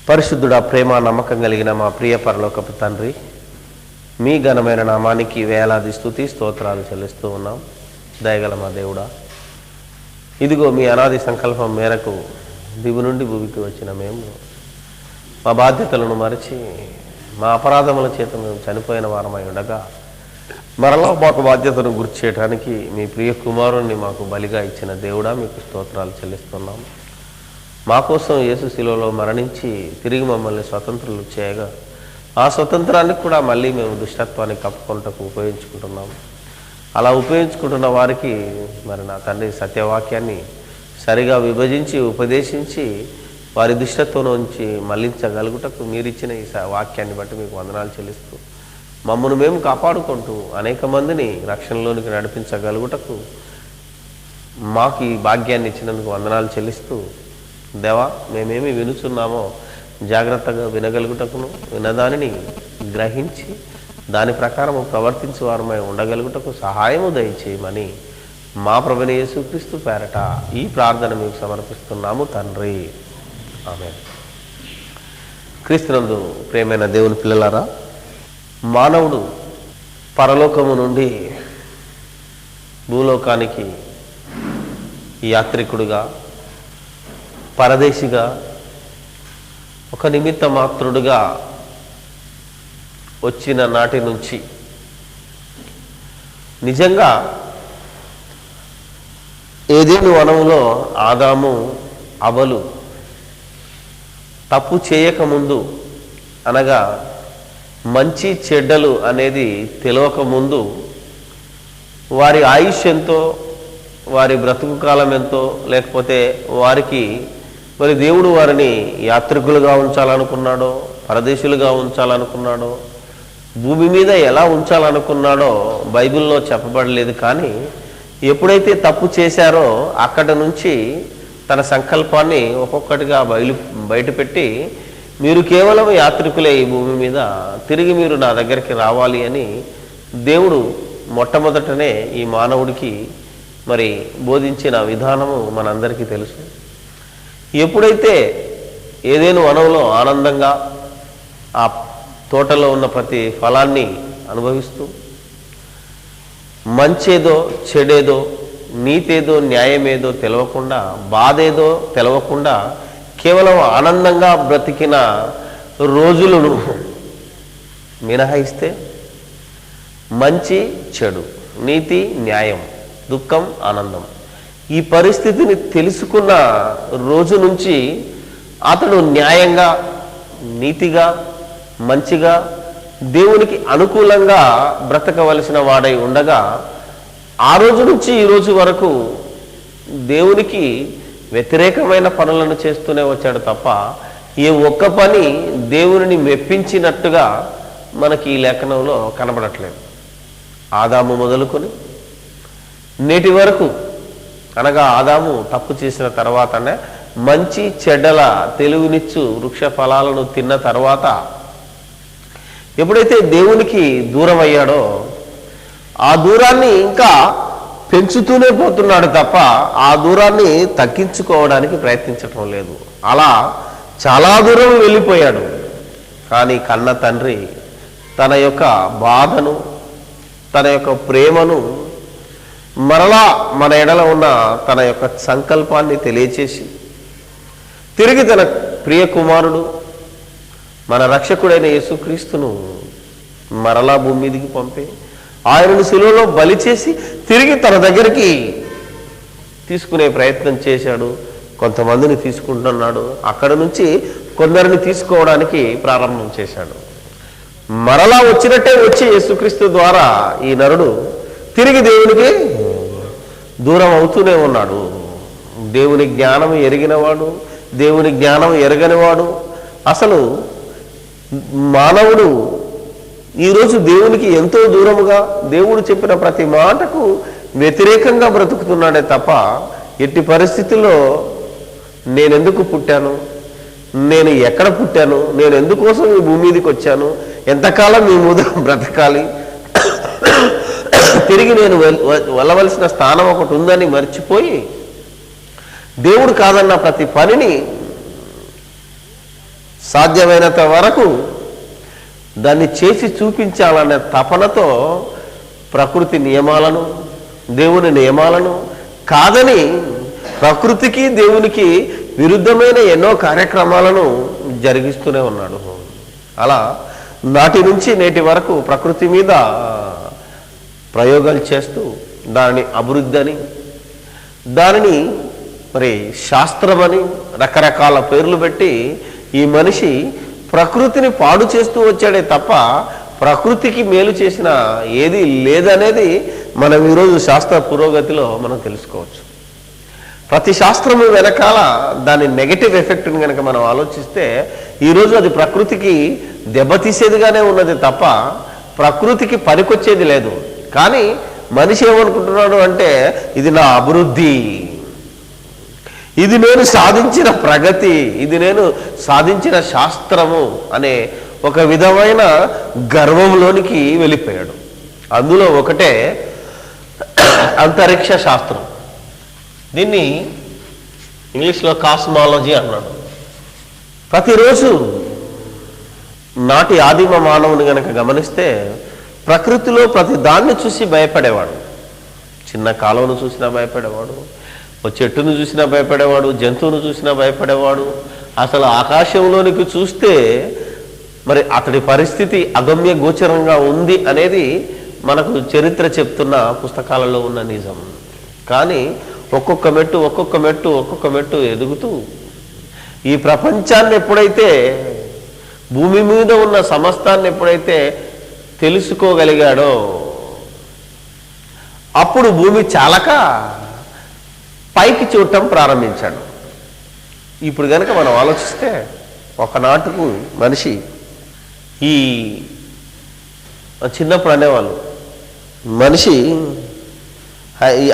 పరిశుద్ధుడా, ప్రేమ నమ్మకం కలిగిన మా ప్రియ పరలోకపు తండ్రి, మీ ఘనమైన నామానికి వేలాది స్తుతి స్తోత్రాలు చెల్లిస్తూ ఉన్నాం. దయగల మా దేవుడా, ఇదిగో మీ అనాది సంకల్పం మేరకు దిగు నుండి భూమికి వచ్చిన మేము మా బాధ్యతలను మరచి మా అపరాధముల చేత మేము చనిపోయిన వారమై ఉండగా మరలా మాకు బాధ్యతను గుర్తు చేయడానికి మీ ప్రియ కుమారుణ్ణి మాకు బలిగా ఇచ్చిన దేవుడా, మీకు స్తోత్రాలు చెల్లిస్తున్నాం. మా కోసం యేసు శిలువలో మరణించి తిరిగి మమ్మల్ని స్వతంత్రులు చేయగా ఆ స్వతంత్రానికి కూడా మళ్ళీ మేము దుష్టత్వాన్ని కప్పుకొంటకు ఉపయోగించుకుంటున్నాం. అలా ఉపయోగించుకుంటున్న వారికి మరి నా తండ్రి సత్యవాక్యాన్ని సరిగా విభజించి ఉపదేశించి వారి దుష్టత్వం నుంచి మళ్లించగలుగుటకు మీరిచ్చిన ఈ వాక్యాన్ని బట్టి మీకు వందనాలు చెల్లిస్తూ మమ్మల్ని మేము కాపాడుకుంటూ అనేక మందిని రక్షణలోనికి నడిపించగలుగుటకు మాకు ఈ భాగ్యాన్ని ఇచ్చినందుకు వందనాలు చెల్లిస్తూ, దేవా, మేమేమి వినుచున్నామో జాగ్రత్తగా వినగలుగుటకును వినదానిని గ్రహించి దాని ప్రకారము ప్రవర్తించే వారమై ఉండగలుగుటకు సహాయము దయచేయమని మా ప్రభువైన యేసుక్రీస్తు పేరట ఈ ప్రార్థన మీకు సమర్పిస్తున్నాము తండ్రి, ఆమేన్. క్రీస్తునందు ప్రియమైన దేవుని పిల్లలారా, మానవుడు పరలోకము నుండి భూలోకానికి యాత్రికుడుగా, పరదేశిగా, ఒక నిమిత్త మాత్రుడుగా వచ్చిన నాటి నుంచి నిజంగా ఏదెను వనములో ఆదాము అవ్వలు తప్పు చేయకముందు, అనగా మంచి చెడ్డలు అనేది తెలియకముందు వారి ఆయుష్ ఎంతో, వారి బ్రతుకు కాలం ఎంతో, లేకపోతే వారికి మరి దేవుడు వారిని యాత్రికులుగా ఉంచాలనుకున్నాడో, పరదేశులుగా ఉంచాలనుకున్నాడో, భూమి మీద ఎలా ఉంచాలనుకున్నాడో బైబిల్లో చెప్పబడలేదు. కానీ ఎప్పుడైతే తప్పు చేశారో అక్కడి నుంచి తన సంకల్పాన్ని ఒక్కొక్కటిగా బయటపెట్టి, మీరు కేవలం యాత్రికులే ఈ భూమి మీద, తిరిగి మీరు నా దగ్గరికి రావాలి అని దేవుడు మొట్టమొదటనే ఈ మానవుడికి మరి బోధించిన విధానము మనందరికీ తెలుసు. ఎప్పుడైతే ఏదేను వనంలో ఆనందంగా ఆ తోటలో ఉన్న ప్రతి ఫలాన్ని అనుభవిస్తూ మంచేదో చెడేదో, నీతేదో న్యాయమేదో తెలవకుండా, బాధేదో తెలవకుండా కేవలం ఆనందంగా బ్రతికిన రోజులను మినహాయిస్తే మంచి చెడు, నీతి న్యాయం, దుఃఖం ఆనందం, ఈ పరిస్థితిని తెలుసుకున్న రోజు నుంచి అతడు న్యాయంగా, నీతిగా, మంచిగా, దేవునికి అనుకూలంగా బ్రతకవలసిన వాడై ఉండగా ఆ రోజు నుంచి ఈ రోజు వరకు దేవునికి వ్యతిరేకమైన పనులను చేస్తూనే వచ్చాడు తప్ప ఏ ఒక్క పని దేవుని మెప్పించినట్టుగా మనకి ఈ లేఖనంలో కనబడట్లేదు. ఆదాము మొదలుకొని నేటి వరకు, అనగా ఆదాము తప్పు చేసిన తర్వాతనే మంచి చెడ్డల తెలివినిచ్చు వృక్ష ఫలాలను తిన్న తర్వాత ఎప్పుడైతే దేవునికి దూరం అయ్యాడో ఆ దూరాన్ని ఇంకా పెంచుతూనే పోతున్నాడు తప్ప ఆ దూరాన్ని తగ్గించుకోవడానికి ప్రయత్నించటం లేదు. అలా చాలా దూరం వెళ్ళిపోయాడు. కానీ కన్న తండ్రి తన యొక్క బాధను, తన యొక్క ప్రేమను, మరలా మన ఎడల ఉన్న తన యొక్క సంకల్పాన్ని తెలియచేసి తిరిగి తన ప్రియ కుమారుడు మన రక్షకుడైన యేసుక్రీస్తును మరలా భూమి మీదికి పంపి ఆయనను శిలువలో బలి చేసి తిరిగి తన దగ్గరికి తీసుకునే ప్రయత్నం చేశాడు. కొంతమందిని తీసుకుంటున్నాడు, అక్కడ నుంచి కొందరిని తీసుకోవడానికి ప్రారంభం చేశాడు. మరలా వచ్చినట్టే వచ్చి యేసుక్రీస్తు ద్వారా ఈ నరుడు తిరిగి దేవునికి దూరం అవుతూనే ఉన్నాడు. దేవుని జ్ఞానం ఎరిగినవాడు, దేవుని జ్ఞానం ఎరగనివాడు, అసలు మానవుడు ఈరోజు దేవునికి ఎంతో దూరముగా, దేవుడు చెప్పిన ప్రతి మాటకు వ్యతిరేకంగా బ్రతుకుతున్నాడే తప్ప ఎట్టి పరిస్థితుల్లో నేనెందుకు పుట్టాను, నేను ఎక్కడ పుట్టాను, నేను ఎందుకోసం ఈ భూమి మీదకి వచ్చాను, ఎంతకాలం మీ ముందు బ్రతకాలి, తిరిగి నేను వెళ్ళవలసిన స్థానం ఒకటి ఉందని మర్చిపోయి దేవుడు కాదన్న ప్రతి పనిని సాధ్యమైనంత వరకు దాన్ని చేసి చూపించాలనే తపనతో ప్రకృతి నియమాలను, దేవుని నియమాలను కాదని ప్రకృతికి దేవునికి విరుద్ధమైన ఎన్నో కార్యక్రమాలను జరిగిస్తూనే ఉన్నాడు. అలా నాటి నుంచి నేటి వరకు ప్రకృతి మీద ప్రయోగాలు చేస్తూ దానిని అభివృద్ధి అని, దానిని మరి శాస్త్రమని రకరకాల పేర్లు పెట్టి ఈ మనిషి ప్రకృతిని పాడు చేస్తూ వచ్చాడే తప్ప ప్రకృతికి మేలు చేసిన ఏది లేదనేది మనం ఈరోజు శాస్త్ర పురోగతిలో మనం తెలుసుకోవచ్చు. ప్రతి శాస్త్రము వెనకాల దాని నెగటివ్ ఎఫెక్ట్ని కనుక మనం ఆలోచిస్తే ఈరోజు అది ప్రకృతికి దెబ్బతీసేదిగానే ఉన్నది తప్ప ప్రకృతికి పనికొచ్చేది లేదు. కానీ మనిషి ఏమనుకుంటున్నాడు అంటే ఇది నా అభివృద్ధి, ఇది నేను సాధించిన ప్రగతి, ఇది నేను సాధించిన శాస్త్రము అనే ఒక విధమైన గర్వంలోనికి వెళ్ళిపోయాడు. అందులో ఒకటే అంతరిక్ష శాస్త్రం. దీన్ని ఇంగ్లీష్లో కాస్మాలజీ అన్నాడు. ప్రతిరోజు నాటి ఆదిమ మానవుని గనక గమనిస్తే ప్రకృతిలో ప్రతి దాన్ని చూసి భయపడేవాడు. చిన్న కాలువను చూసినా భయపడేవాడు, ఓ చెట్టును చూసినా భయపడేవాడు, జంతువును చూసినా భయపడేవాడు. అసలు ఆకాశంలోనికి చూస్తే మరి అతడి పరిస్థితి అగమ్య గోచరంగా ఉంది అనేది మనకు చరిత్ర చెప్తున్న పుస్తకాలలో ఉన్న నిజం. కానీ ఒక్కొక్క మెట్టు ఎదుగుతూ ఈ ప్రపంచాన్ని ఎప్పుడైతే, భూమి మీద ఉన్న సమస్తాన్ని ఎప్పుడైతే తెలుసుకోగలిగాడో అప్పుడు భూమి చాలక పైకి చూడటం ప్రారంభించాడు. ఇప్పుడు కనుక మనం ఆలోచిస్తే ఒకనాటుకు మనిషి ఈ చిన్నప్పుడు అనేవాళ్ళు మనిషి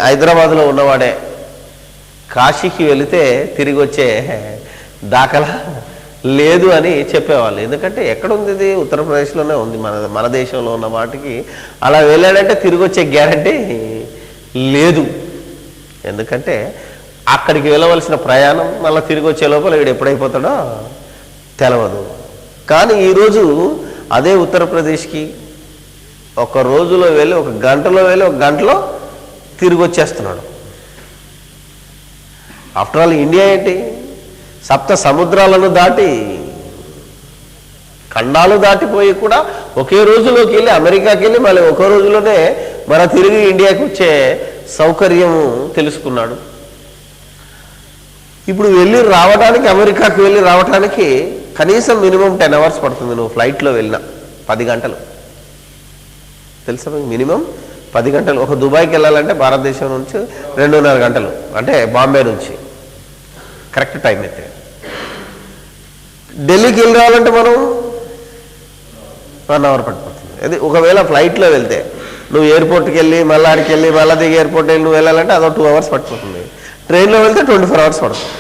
హైదరాబాద్లో ఉన్నవాడే కాశీకి వెళితే తిరిగి వచ్చే దాఖలా లేదు అని చెప్పేవాళ్ళు. ఎందుకంటే ఎక్కడుంది ఇది? ఉత్తరప్రదేశ్లోనే ఉంది. మన దేశంలో ఉన్న వాటికి అలా వెళ్ళాడంటే తిరిగి వచ్చే గ్యారంటీ లేదు. ఎందుకంటే అక్కడికి వెళ్ళవలసిన ప్రయాణం మళ్ళీ తిరిగి వచ్చే లోపల వీడు ఎప్పుడైపోతాడో తెలవదు. కానీ ఈరోజు అదే ఉత్తరప్రదేశ్కి ఒక రోజులో వెళ్ళి ఒక గంటలో వెళ్ళి ఒక గంటలో తిరిగి వచ్చేస్తున్నాడు. ఆఫ్టర్ ఆల్ ఇండియా ఏంటి? సప్త సముద్రాలను దాటి ఖండాలు దాటిపోయి కూడా ఒకే రోజులోకి వెళ్ళి అమెరికాకి వెళ్ళి మళ్ళీ ఒక రోజులోనే మన తిరిగి ఇండియాకి వచ్చే సౌకర్యము తెలుసుకున్నాడు. ఇప్పుడు వెళ్ళి రావడానికి, అమెరికాకి వెళ్ళి రావడానికి కనీసం మినిమం 10 hours పడుతుంది. నువ్వు ఫ్లైట్లో వెళ్ళినా 10 గంటలు తెలుసా? మినిమం 10 గంటలు. ఒక దుబాయ్కి వెళ్ళాలంటే భారతదేశం నుంచి 2.5 గంటలు, అంటే బాంబే నుంచి కరెక్ట్ టైం అయితే. ఢిల్లీకి వెళ్ళి రావాలంటే మనం 1 hour పడిపోతుంది. అది ఒకవేళ ఫ్లైట్లో వెళ్తే నువ్వు ఎయిర్పోర్ట్కి వెళ్ళి మళ్ళీ ఆడికి వెళ్ళి మళ్ళీ దిగి ఎయిర్పోర్ట్ వెళ్ళి నువ్వు వెళ్ళాలంటే అదో 2 hours పడిపోతుంది. ట్రైన్లో వెళ్తే 24 hours పడుతుంది.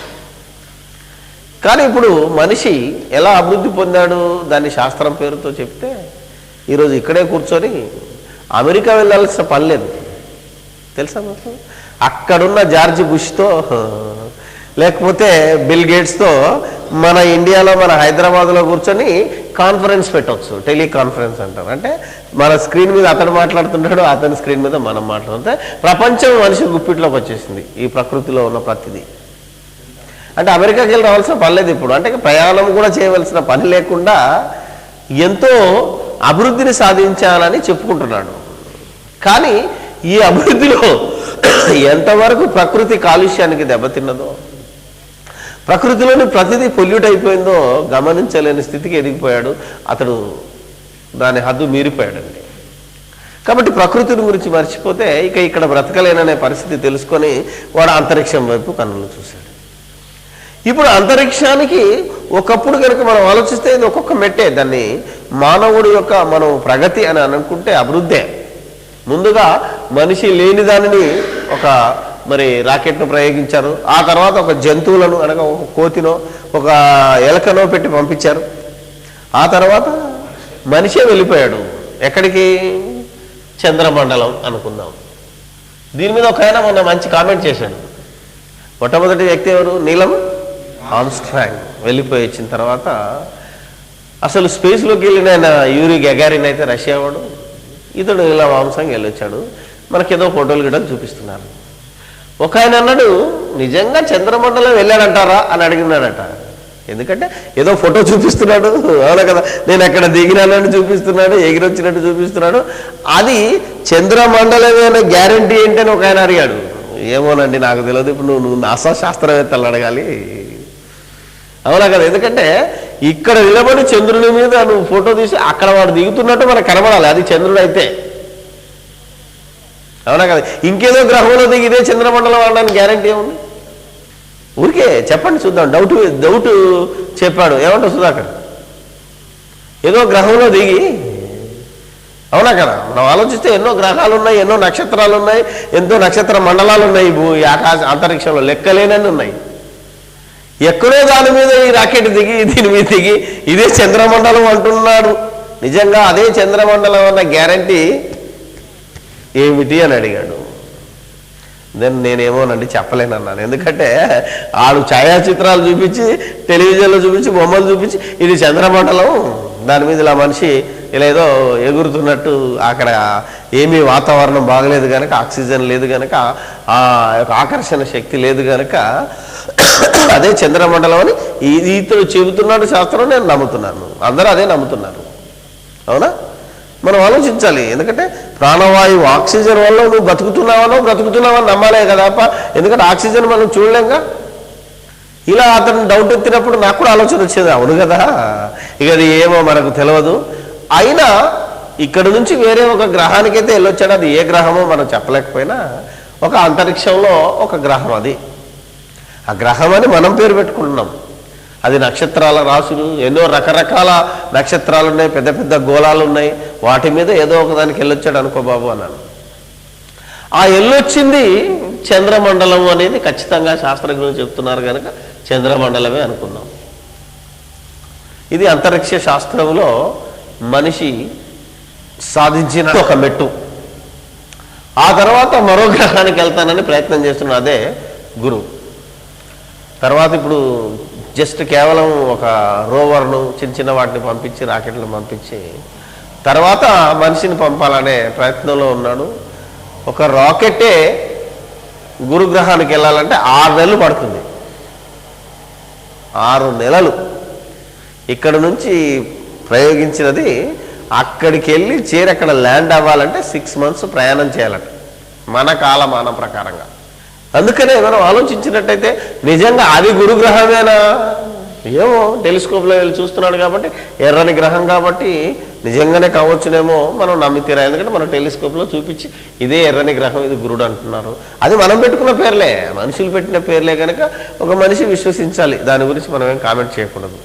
కానీ ఇప్పుడు మనిషి ఎలా అభివృద్ధి పొందాడు దాన్ని శాస్త్రం పేరుతో చెప్తే ఈరోజు ఇక్కడే కూర్చొని అమెరికా వెళ్ళాల్సిన పని లేదు. తెలుసా మీకు? అక్కడున్న జార్జ్ బుష్తో లేకపోతే బిల్ గేట్స్తో మన ఇండియాలో మన హైదరాబాద్లో కూర్చొని కాన్ఫరెన్స్ పెట్టవచ్చు. టెలికాన్ఫరెన్స్ అంటారు. అంటే మన స్క్రీన్ మీద అతను మాట్లాడుతుంటాడు, అతని స్క్రీన్ మీద మనం మాట్లాడుతుంటే ప్రపంచం మనిషి గుప్పిట్లోకి వచ్చేసింది ఈ ప్రకృతిలో ఉన్న ప్రతిదీ. అంటే అమెరికాకి వెళ్ళి రావాల్సిన పని లేదు ఇప్పుడు. అంటే ప్రయాణం కూడా చేయవలసిన పని లేకుండా ఎంతో అభివృద్ధిని సాధించాలని చెప్పుకుంటున్నాడు. కానీ ఈ అభివృద్ధిలో ఎంతవరకు ప్రకృతి కాలుష్యానికి దెబ్బతిన్నదో, ప్రకృతిలోని ప్రతిదీ పొల్యూట్ అయిపోయిందో గమనించలేని స్థితికి ఎదిగిపోయాడు అతడు. దాని హద్దు మీరిపోయాడండి. కాబట్టి ప్రకృతిని గురించి మర్చిపోతే ఇక ఇక్కడ బ్రతకలేననే పరిస్థితి తెలుసుకొని వాడు అంతరిక్షం వైపు కన్నులు చూశాడు. ఇప్పుడు అంతరిక్షానికి ఒకప్పుడు కనుక మనం ఆలోచిస్తే ఇది ఒక్కొక్క మెట్టే. దాన్ని మానవుడి యొక్క మనం ప్రగతి అని అనుకుంటే అభివృద్ధే. ముందుగా మనిషి లేని దానిని ఒక మరి రాకెట్ను ప్రయోగించారు. ఆ తర్వాత ఒక జంతువులను అనగా ఒక కోతినో ఒక ఎలకనో పెట్టి పంపించారు. ఆ తర్వాత మనిషే వెళ్ళిపోయాడు. ఎక్కడికి? చంద్రమండలం అనుకుందాం. దీని మీద ఒక ఆయన మొన్న మంచి కామెంట్ చేశాడు. మొట్టమొదటి వ్యక్తి ఎవరు? నీలం ఆర్మ్స్ట్రాంగ్ వెళ్ళిపోయి వచ్చిన తర్వాత అసలు స్పేస్లోకి వెళ్ళిన యూరి గగారిన్ అయితే రష్యా వాడు, ఇతడు ఇలా మాంసంగా వెళ్ళొచ్చాడు. మనకేదో ఫోటోలు కూడా చూపిస్తున్నారు. ఒక ఆయన అన్నాడు, నిజంగా చంద్రమండలం వెళ్ళాడంటారా అని అడిగినాడట. ఎందుకంటే ఏదో ఫోటో చూపిస్తున్నాడు, అవునా కదా, నేను ఎక్కడ దిగినానని చూపిస్తున్నాడు, ఎగిరొచ్చినట్టు చూపిస్తున్నాడు. అది చంద్రమండలమే గ్యారంటీ ఏంటని ఒక ఆయన అడిగాడు. ఏమోనండి నాకు తెలియదు, ఇప్పుడు నువ్వు నాసా శాస్త్రవేత్తలు అడగాలి, అవునా కదా. ఎందుకంటే ఇక్కడ నిలబడి చంద్రుని మీద నువ్వు ఫోటో తీసి అక్కడ వాడు దిగుతున్నట్టు మనకు కనబడాలి, అది చంద్రుడు అయితే, అవునా కదా. ఇంకేదో గ్రహంలో దిగి ఇదే చంద్రమండలం అనడానికి గ్యారంటీ ఏముంది? ఊరికే చెప్పండి చూద్దాం. డౌట్ చెప్పాడు. ఏమంటావు సుధాకర్? ఏదో గ్రహంలో దిగి, అవునా కదా. మనం ఆలోచిస్తే ఎన్నో గ్రహాలు ఉన్నాయి, ఎన్నో నక్షత్రాలు ఉన్నాయి, ఎంతో నక్షత్ర మండలాలు ఉన్నాయి, ఈ ఆకాశ అంతరిక్షంలో లెక్కలేనన్ని ఉన్నాయి. ఎక్కడో దాని మీద ఈ రాకెట్ దిగి దీని మీద దిగి ఇదే చంద్రమండలం అంటున్నాడు. నిజంగా అదే చంద్రమండలం అన్న గ్యారంటీ ఏమిటి అని అడిగాడు. నేనేమోనండి చెప్పలేనన్నాను. ఎందుకంటే ఆడు ఛాయాచిత్రాలు చూపించి, టెలివిజన్లో చూపించి, బొమ్మలు చూపించి ఇది చంద్రమండలం, దాని మీద ఇలా మనిషి ఇలా ఏదో ఎగురుతున్నట్టు, అక్కడ ఏమీ వాతావరణం బాగలేదు కనుక, ఆక్సిజన్ లేదు కనుక, ఆ ఆకర్షణ శక్తి లేదు కనుక అదే చంద్రమండలం అని ఇతడు చెబుతున్నాడు శాస్త్రం. నేను నమ్ముతున్నాను, అందరూ అదే నమ్ముతున్నారు, అవునా. మనం ఆలోచించాలి. ఎందుకంటే ప్రాణవాయువు ఆక్సిజన్ వల్ల నువ్వు బ్రతుకుతున్నావని నమ్మాలే కదా. ఎందుకంటే ఆక్సిజన్ మనం చూడలేంగా. ఇలా అతను డౌట్ ఎత్తినప్పుడు నాకు కూడా ఆలోచన వచ్చేది, అవును కదా, ఇక అది ఏమో మనకు తెలియదు. అయినా ఇక్కడ నుంచి వేరే ఒక గ్రహానికైతే వెళ్ళొచ్చాడు. అది ఏ గ్రహమో మనం చెప్పలేకపోయినా ఒక అంతరిక్షంలో ఒక గ్రహం, అది ఆ గ్రహం అని మనం పేరు పెట్టుకుంటున్నాం. అది నక్షత్రాల రాసులు, ఎన్నో రకరకాల నక్షత్రాలు ఉన్నాయి, పెద్ద పెద్ద గోళాలు ఉన్నాయి, వాటి మీద ఏదో ఒకదానికి వెళ్ళొచ్చాడు అనుకో బాబు అన్నాను. ఆ వెళ్ళొచ్చింది చంద్రమండలం అనేది ఖచ్చితంగా శాస్త్రజ్ఞులు చెప్తున్నారు కనుక చంద్రమండలమే అనుకున్నాం. ఇది అంతరిక్ష శాస్త్రంలో మనిషి సాధించిన ఒక మెట్టు. ఆ తర్వాత మరో గ్రహానికి వెళ్తానని ప్రయత్నం చేస్తున్న అదే గురువు. తర్వాత ఇప్పుడు జస్ట్ కేవలం ఒక రోవర్ను, చిన్న చిన్న వాటిని పంపించి, రాకెట్లను పంపించి తర్వాత మనిషిని పంపాలనే ప్రయత్నంలో ఉన్నాడు. ఒక రాకెట్టే గురుగ్రహానికి వెళ్ళాలంటే 6 నెలలు పడుతుంది. 6 నెలలు ఇక్కడ నుంచి ప్రయోగించినది అక్కడికి వెళ్ళి చేరి అక్కడ ల్యాండ్ అవ్వాలంటే 6 మంత్స్ ప్రయాణం చేయాలట మన కాలమానం ప్రకారంగా. అందుకనే మనం ఆలోచించినట్టయితే నిజంగా అది గురుగ్రహమేనా? ఏమో టెలిస్కోప్లో వెళ్ళి చూస్తున్నాడు కాబట్టి, ఎర్రని గ్రహం కాబట్టి నిజంగానే కావచ్చునేమో మనం నమ్మితీరా. ఎందుకంటే మనం టెలిస్కోప్లో చూపించి ఇదే ఎర్రని గ్రహం, ఇది గురుడు అంటున్నారు. అది మనం పెట్టుకున్న పేర్లే, మనుషులు పెట్టిన పేర్లే కనుక ఒక మనిషి విశ్వసించాలి. దాని గురించి మనం ఏం కామెంట్ చేయకూడదు.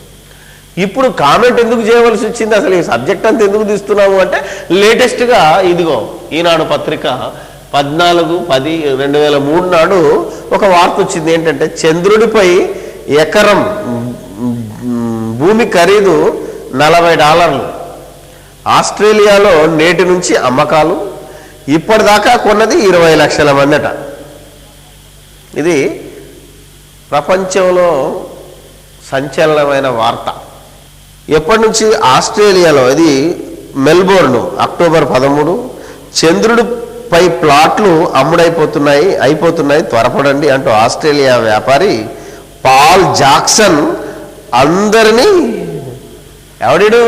ఇప్పుడు కామెంట్ ఎందుకు చేయవలసి వచ్చింది, అసలు ఈ సబ్జెక్ట్ అంతా ఎందుకు తీస్తున్నాము అంటే, లేటెస్ట్గా ఇదిగో ఈనాడు పత్రిక 14/10/2003 నాడు ఒక వార్త వచ్చింది. ఏంటంటే చంద్రుడిపై ఎకరం భూమి ఖరీదు $40. ఆస్ట్రేలియాలో నేటి నుంచి అమ్మకాలు, ఇప్పటిదాకా కొన్నది 20 లక్షల మందట. ఇది ప్రపంచంలో సంచలనమైన వార్త. ఎప్పటి నుంచి? ఆస్ట్రేలియాలో, ఇది మెల్బోర్న్, అక్టోబర్ 13. చంద్రుడిపై ప్లాట్లు అయిపోతున్నాయి త్వరపడండి అంటూ ఆస్ట్రేలియా వ్యాపారి పాల్ జాక్సన్ అందరినీ, ఎవడిడు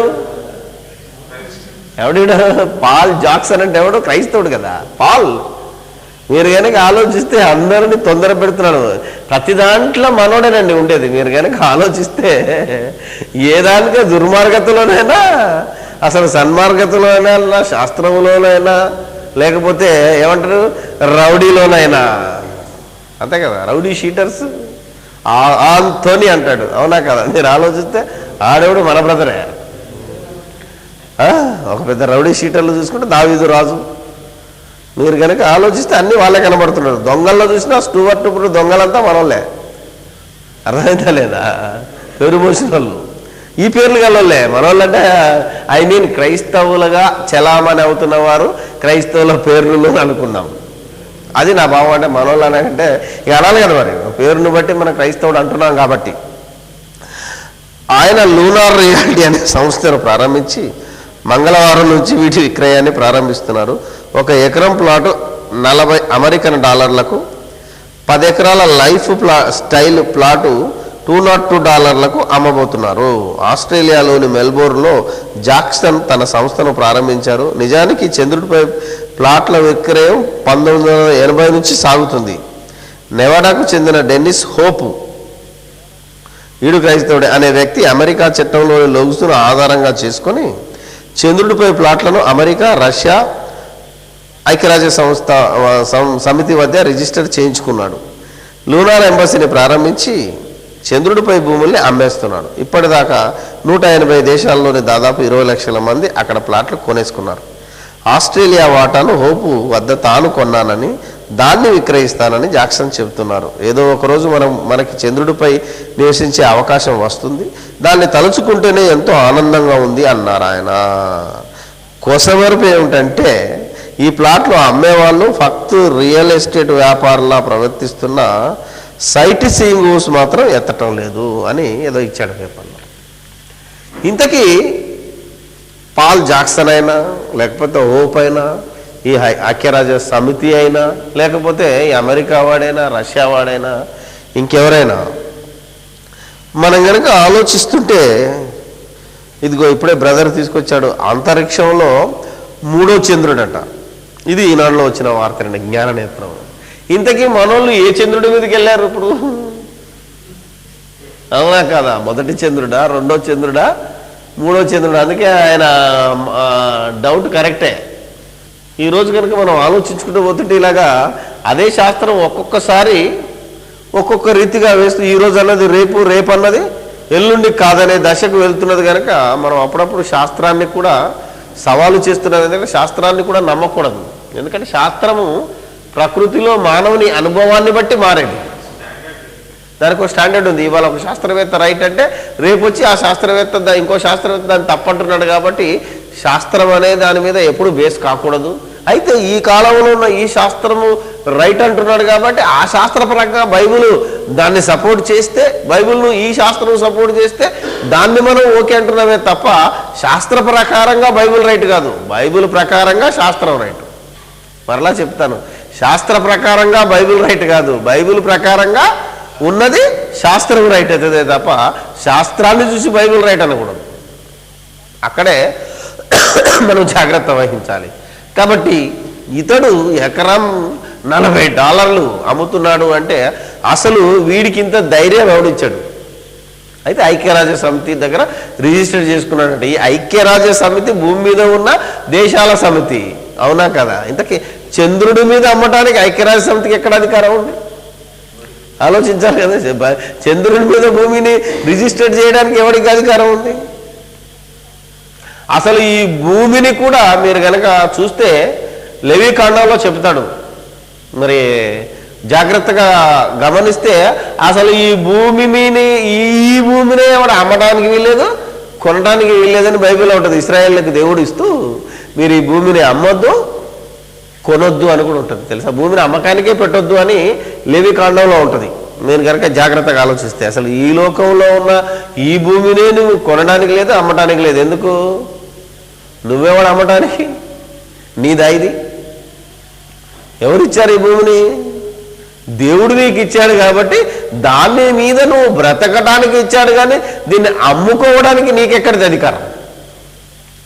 పాల్ జాక్సన్ అంటే ఎవడు? క్రైస్తవుడు కదా పాల్. మీరు కనుక ఆలోచిస్తే అందరినీ తొందర పెడుతున్నాడు. ప్రతి దాంట్లో మనోడేనండి ఉండేది. మీరు కనుక ఆలోచిస్తే ఏ దానికే దుర్మార్గతలోనైనా, అసలు సన్మార్గతలోనైనా, శాస్త్రంలోనైనా, లేకపోతే ఏమంటారు రౌడీలోనైనా, అంతే కదా. రౌడీ షీటర్స్ ఆంథోనీ అంటాడు, అవునా కదా. మీరు ఆలోచిస్తే ఆడేవుడు మన బ్రదరే. ఒక పెద్ద రౌడీ షీటర్లు చూసుకుంటే దావీదు రాజు. మీరు కనుక ఆలోచిస్తే అన్నీ వాళ్ళే కనబడుతున్నారు. దొంగల్లో చూసినా స్టూవర్ట్ ఇప్పుడు దొంగలంతా మనోళ్ళే. అర్థమైందా లేదా? పేరు మోసిన వాళ్ళు ఈ పేర్లు గలవాళ్ళే. మనోళ్ళంటే ఐ మీన్ క్రైస్తవులుగా చలామణి అవుతున్న వారు క్రైస్తవుల పేర్లు అనుకున్నాం. అది నా భావం. అంటే మనోళ్ళు అంటే ఇక అనాలి కదా మరి, పేరును బట్టి మన క్రైస్తవుడు అంటున్నాం కాబట్టి. ఆయన లూనార్ రియాలిటీ అనే సంస్థను ప్రారంభించి మంగళవారం నుంచి వీటి విక్రయాన్ని ప్రారంభిస్తున్నారు. ఒక ఎకరం ప్లాటు $40 అమెరికన్, 10 ఎకరాల లైఫ్ స్టైల్ ప్లాటు $202 అమ్మబోతున్నారు. ఆస్ట్రేలియాలోని మెల్బోర్న్లో జాక్సన్ తన సంస్థను ప్రారంభించారు. నిజానికి చంద్రుడిపై ప్లాట్ల విక్రయం 1980 నుంచి సాగుతుంది. నెవాడాకు చెందిన డెన్నిస్ హోప్, ఈడు క్రైస్తవుడే అనే వ్యక్తి అమెరికా చట్టంలోని లొగుసును ఆధారంగా చేసుకొని చంద్రుడిపై ప్లాట్లను అమెరికా, రష్యా ఐక్యరాజ్య సమితి వద్ద రిజిస్టర్ చేయించుకున్నాడు. లూనార్ ఎంబసీని ప్రారంభించి చంద్రుడిపై భూముల్ని అమ్మేస్తున్నాడు. ఇప్పటిదాకా 180 దేశాల్లోని దాదాపు 20 లక్షల మంది అక్కడ ప్లాట్లు కొనేసుకున్నారు. ఆస్ట్రేలియా వాటాను హోపు వద్ద తాను కొన్నానని, దాన్ని విక్రయిస్తానని జాక్సన్ చెబుతున్నారు. ఏదో ఒకరోజు మనకి చంద్రుడిపై నివసించే అవకాశం వస్తుంది, దాన్ని తలుచుకుంటేనే ఎంతో ఆనందంగా ఉంది అన్నారు ఆయన. కోసమరుపు ఏమిటంటే ఈ ప్లాట్లు అమ్మేవాళ్ళు ఫక్తు రియల్ ఎస్టేట్ వ్యాపారంలా ప్రవర్తిస్తున్న సైట్ సీయింగ్ హౌస్ మాత్రం ఎత్తటం లేదు అని ఏదో ఇచ్చాడు పేపర్లో. ఇంతకీ పాల్ జాక్సన్ అయినా, లేకపోతే హోప్ అయినా, ఈ ఐక్యరాజ్య సమితి అయినా, లేకపోతే ఈ అమెరికా వాడైనా, రష్యా వాడైనా, ఇంకెవరైనా మనం కనుక ఆలోచిస్తుంటే, ఇదిగో ఇప్పుడే బ్రదర్ తీసుకొచ్చాడు, అంతరిక్షంలో 3వ చంద్రుడట. ఇది ఈనాడులో వచ్చిన వార్త అండి, జ్ఞాననేత్రం. ఇంతకీ మనోళ్ళు ఏ చంద్రుడి మీదకి వెళ్ళారు ఇప్పుడు? అవునా కదా? మొదటి చంద్రుడా, 2వ చంద్రుడా, 3వ చంద్రుడా? అందుకే ఆయన డౌట్ కరెక్టే. ఈరోజు కనుక మనం ఆలోచించుకుంటూ పోతుంటే ఇలాగా అదే శాస్త్రం ఒక్కొక్కసారి ఒక్కొక్క రీతిగా వేస్తూ ఈరోజు అన్నది రేపు, రేపు అన్నది ఎల్లుండి కాదనే దశకు వెళ్తున్నది కనుక మనం అప్పుడప్పుడు శాస్త్రాన్ని కూడా సవాలు చేస్తున్నది. ఎందుకంటే శాస్త్రాన్ని కూడా నమ్మకూడదు. ఎందుకంటే శాస్త్రము ప్రకృతిలో మానవుని అనుభవాన్ని బట్టి మారేది. దానికి ఒక స్టాండర్డ్ ఉంది. ఇవాళ ఒక శాస్త్రవేత్త రైట్ అంటే రేపు వచ్చి ఆ శాస్త్రవేత్త ఇంకో శాస్త్రవేత్త దాన్ని తప్పంటున్నాడు. కాబట్టి శాస్త్రం అనే దాని మీద ఎప్పుడు బేస్ కాకూడదు. అయితే ఈ కాలంలో ఉన్న ఈ శాస్త్రము రైట్ అంటున్నాడు కాబట్టి ఆ శాస్త్ర ప్రకారంగా బైబిల్ దాన్ని సపోర్ట్ చేస్తే, బైబిల్ను ఈ శాస్త్రం సపోర్ట్ చేస్తే దాన్ని మనం ఓకే అంటున్నామే తప్ప శాస్త్ర ప్రకారంగా బైబిల్ రైట్ కాదు, బైబిల్ ప్రకారంగా శాస్త్రం రైట్. మరలా చెప్తాను, శాస్త్ర ప్రకారంగా బైబిల్ రైట్ కాదు, బైబిల్ ప్రకారంగా ఉన్నది శాస్త్రం రైట్ అవుతుంది తప్ప శాస్త్రాన్ని చూసి బైబిల్ రైట్ అనకూడదు. అక్కడే మనం జాగ్రత్త వహించాలి. కాబట్టి ఇతడు ఎకరం $40 అమ్ముతున్నాడు అంటే అసలు వీడికింత ధైర్యం ఎవడిచ్చాడు? అయితే ఐక్యరాజ్య సమితి దగ్గర రిజిస్టర్ చేసుకున్నాడంటే, ఈ ఐక్యరాజ్య సమితి భూమి మీద ఉన్న దేశాల సమితి, అవునా కదా? ఇంతకీ చంద్రుడి మీద అమ్మటానికి ఐక్యరాజ్య సమితికి ఎక్కడ అధికారం ఉంది? ఆలోచించాలి కదా. చంద్రుడి మీద భూమిని రిజిస్టర్ చేయడానికి ఎవరికి అధికారం ఉంది? అసలు ఈ భూమిని కూడా మీరు కనుక చూస్తే లేవీకాండంలో చెప్తాడు. మరి జాగ్రత్తగా గమనిస్తే అసలు ఈ భూమినే ఎవడు అమ్మడానికి వీల్లేదు, కొనడానికి వీల్లేదని బైబిల్లో ఉంటుంది. ఇశ్రాయేలుకి దేవుడు ఇస్తూ మీరు ఈ భూమిని అమ్మొద్దు, కొనొద్దు అని కూడా ఉంటుంది. తెలుసా? భూమిని అమ్మకానికే పెట్టొద్దు అని లేవీకాండంలో ఉంటుంది. నేను కనుక జాగ్రత్తగా ఆలోచిస్తే అసలు ఈ లోకంలో ఉన్న ఈ భూమినే నువ్వు కొనడానికి లేదు, అమ్మటానికి లేదు. ఎందుకు? నువ్వెవడు అమ్మటానికి? నీదా ఇది? ఎవరిచ్చారు ఈ భూమిని? దేవుడు నీకు ఇచ్చాడు కాబట్టి దాని మీద నువ్వు బ్రతకడానికి ఇచ్చాడు, కానీ దీన్ని అమ్ముకోవడానికి నీకెక్కడిది అధికారం?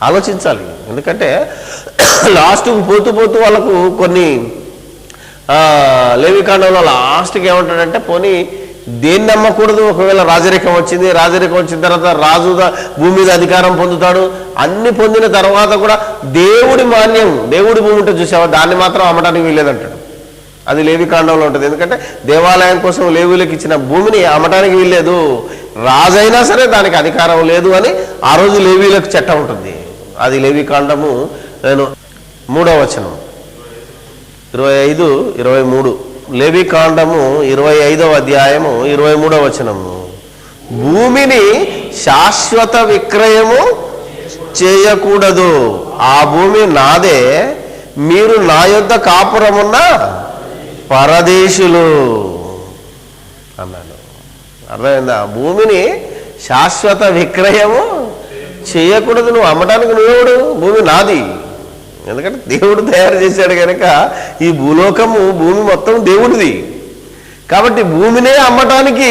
ఆలోచించాలి. ఎందుకంటే లాస్ట్కు పోతూ పోతూ వాళ్ళకు కొన్ని లేవీకాండంలో లాస్ట్కి ఏమంటాడంటే, పోనీ దేన్ని నమ్మకూడదు, ఒకవేళ రాజరికం వచ్చింది, రాజరికం వచ్చిన తర్వాత రాజు భూమి మీద అధికారం పొందుతాడు, అన్ని పొందిన తర్వాత కూడా దేవుడి మాన్యం, దేవుడి భూమి ఉంటే చూసావా, దాన్ని మాత్రం అమ్మటానికి వీల్లేదంటాడు. అది లేవీకాండంలో ఉంటుంది. ఎందుకంటే దేవాలయం కోసం లేవీలకు ఇచ్చిన భూమిని అమ్మటానికి వీల్లేదు, రాజైనా సరే దానికి అధికారం లేదు అని ఆ రోజు లేవీలకు చట్టం ఉంటుంది. అది లేవీకాండము 3వ వచనం 25-23. లేవీకాండము 25వ అధ్యాయము 23వ వచనము. భూమిని శాశ్వత విక్రయము చేయకూడదు, ఆ భూమి నాదే, మీరు నా యొద్ద కాపురమున్న పరదేశులు అన్నాడు. అర్థమైందా? భూమిని శాశ్వత విక్రయము చేయకూడదు. నువ్వు అమ్మటానికి నువ్వెవడు? భూమి నాది. ఎందుకంటే దేవుడు తయారు చేశాడు కనుక ఈ భూలోకము, భూమి మొత్తం దేవుడిది. కాబట్టి భూమినే అమ్మటానికి